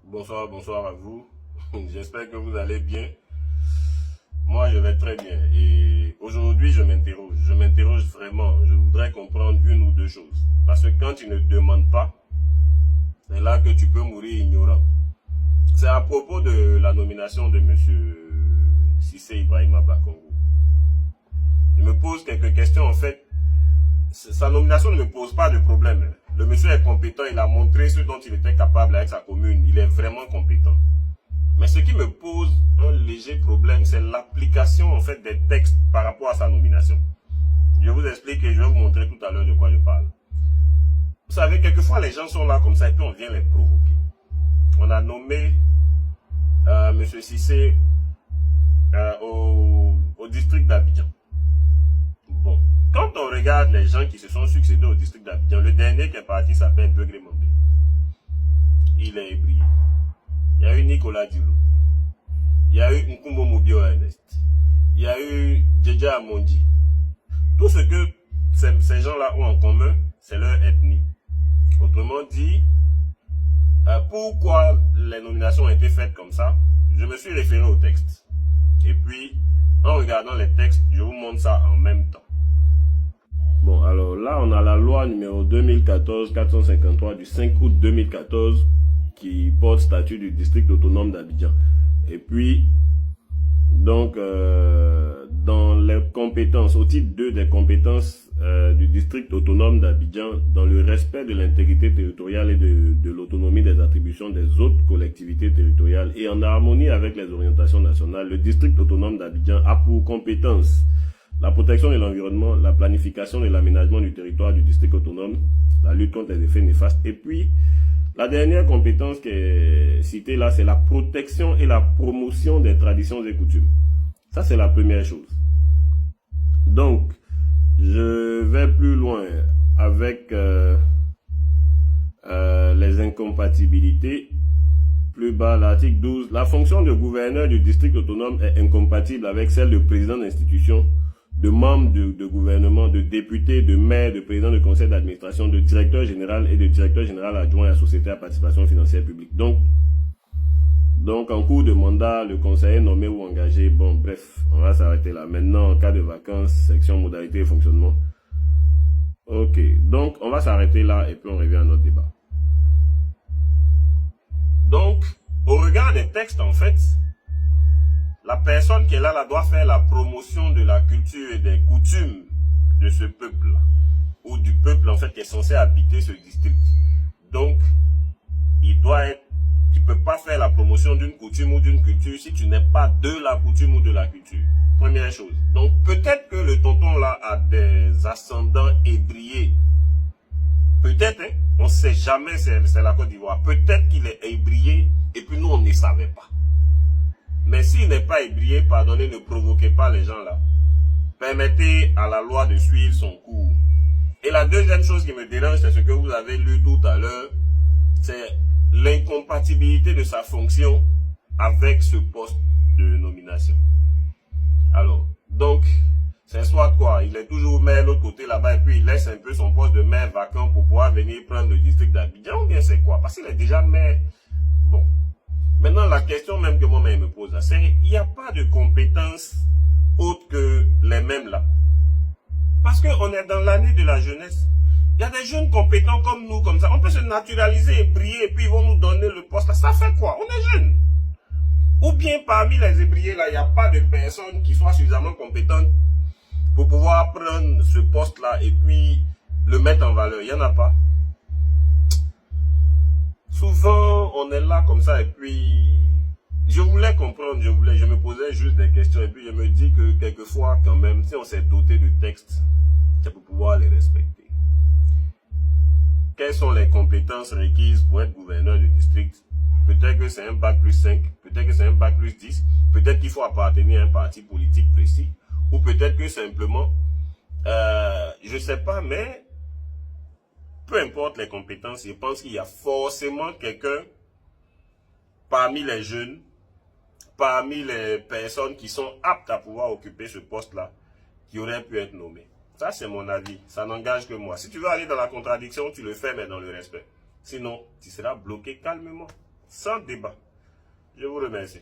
Bonsoir, bonsoir à vous. J'espère que vous allez bien. Moi, je vais très bien. Et aujourd'hui, je m'interroge. Je m'interroge vraiment. Je voudrais comprendre une ou deux choses. Parce que quand tu ne demandes pas, c'est là que tu peux mourir ignorant. C'est à propos de la nomination de monsieur Cissé Ibrahima Bakongo. Je me pose quelques questions. En fait, sa nomination ne me pose pas de problème. Le monsieur est compétent. Il a montré ce dont il était capable avec sa commune. Il est vraiment compétent. Mais ce qui me pose un léger problème, c'est l'application en fait des textes par rapport à sa nomination. Je vous explique et je vais vous montrer tout à l'heure de quoi je parle. Vous savez, quelquefois les gens sont là comme ça et puis on vient les provoquer. On a nommé M. Cissé au district d'Abidjan. Bon, quand on regarde les gens qui se sont succédés au district d'Abidjan, le dernier qui est parti s'appelle Begré Mambé. Il est ébrié. Il y a eu Nicolas Dioulou. Il y a eu Nkumbo Mobio Ernest. Il y a eu Djedja Amondi. Tout ce que ces gens-là ont en commun, c'est leur ethnie. Autrement dit, pourquoi les nominations ont été faites comme ça? Je me suis référé au texte. Et puis, en regardant les textes, je vous montre ça en même temps. Bon, alors là, on a la loi numéro 2014-453 du 5 août 2014 qui porte statut du district autonome d'Abidjan. Et puis, donc, dans les compétences, au titre 2 des compétences du district autonome d'Abidjan, dans le respect de l'intégrité territoriale et de l'autonomie des attributions des autres collectivités territoriales et en harmonie avec les orientations nationales, le district autonome d'Abidjan a pour compétence la protection de l'environnement, la planification et l'aménagement du territoire du district autonome, la lutte contre les effets néfastes. Et puis, la dernière compétence qui est citée là, c'est la protection et la promotion des traditions et coutumes. Ça, c'est la première chose. Donc, je vais plus loin avec les incompatibilités. Plus bas, l'article 12. La fonction de gouverneur du district autonome est incompatible avec celle de président d'institution, de membre de gouvernement, de député, de maire, de président de conseil d'administration, de directeur général et de directeur général adjoint à la société à participation financière publique. Donc en cours de mandat, le conseiller nommé ou engagé, bon bref, on va s'arrêter là. Maintenant, en cas de vacances, section modalité et fonctionnement. Ok, donc on va s'arrêter là et puis on revient à notre débat. Donc, au regard des textes en fait, la personne qui est là, doit faire la promotion de la culture et des coutumes de ce peuple, ou du peuple en fait qui est censé habiter ce district. Donc, il doit être, tu peux pas faire la promotion d'une coutume ou d'une culture si tu n'es pas de la coutume ou de la culture. Première chose. Donc, peut-être que le tonton là a des ascendants ébriés. Peut-être, hein, on ne sait jamais, c'est la Côte d'Ivoire. Peut-être qu'il est ébrié et puis nous, on ne savait pas. Mais s'il n'est pas ébrié, pardonnez, ne provoquez pas les gens là. Permettez à la loi de suivre son cours. Et la deuxième chose qui me dérange, c'est ce que vous avez lu tout à l'heure, c'est l'incompatibilité de sa fonction avec ce poste de nomination. Alors, donc, c'est soit quoi, il est toujours maire de l'autre côté là-bas et puis il laisse un peu son poste de maire vacant pour pouvoir venir prendre le district d'Abidjan, ou bien c'est quoi? Parce qu'il est déjà maire. Bon. Maintenant, la question même que moi-même me pose, c'est il n'y a pas de compétences autres que les mêmes là. Parce qu'on est dans l'année de la jeunesse. Il y a des jeunes compétents comme nous, comme ça. On peut se naturaliser et briller et puis ils vont nous donner le poste là. Ça fait quoi? On est jeunes. Ou bien parmi les ébriés là, il n'y a pas de personnes qui soient suffisamment compétentes pour pouvoir prendre ce poste là et puis le mettre en valeur. Il n'y en a pas. Souvent, on est là comme ça et puis je voulais comprendre, je me posais juste des questions et puis je me dis que quelquefois quand même, si on s'est doté de textes, c'est pour pouvoir les respecter. Quelles sont les compétences requises pour être gouverneur de district? Peut-être que c'est un bac plus 5, peut-être que c'est un bac plus 10, peut-être qu'il faut appartenir à un parti politique précis, ou peut-être que simplement, je ne sais pas, mais peu importe les compétences, je pense qu'il y a forcément quelqu'un parmi les jeunes, parmi les personnes qui sont aptes à pouvoir occuper ce poste-là, qui aurait pu être nommé. Ça, c'est mon avis. Ça n'engage que moi. Si tu veux aller dans la contradiction, tu le fais, mais dans le respect. Sinon, tu seras bloqué calmement. sans débat. Je vous remercie.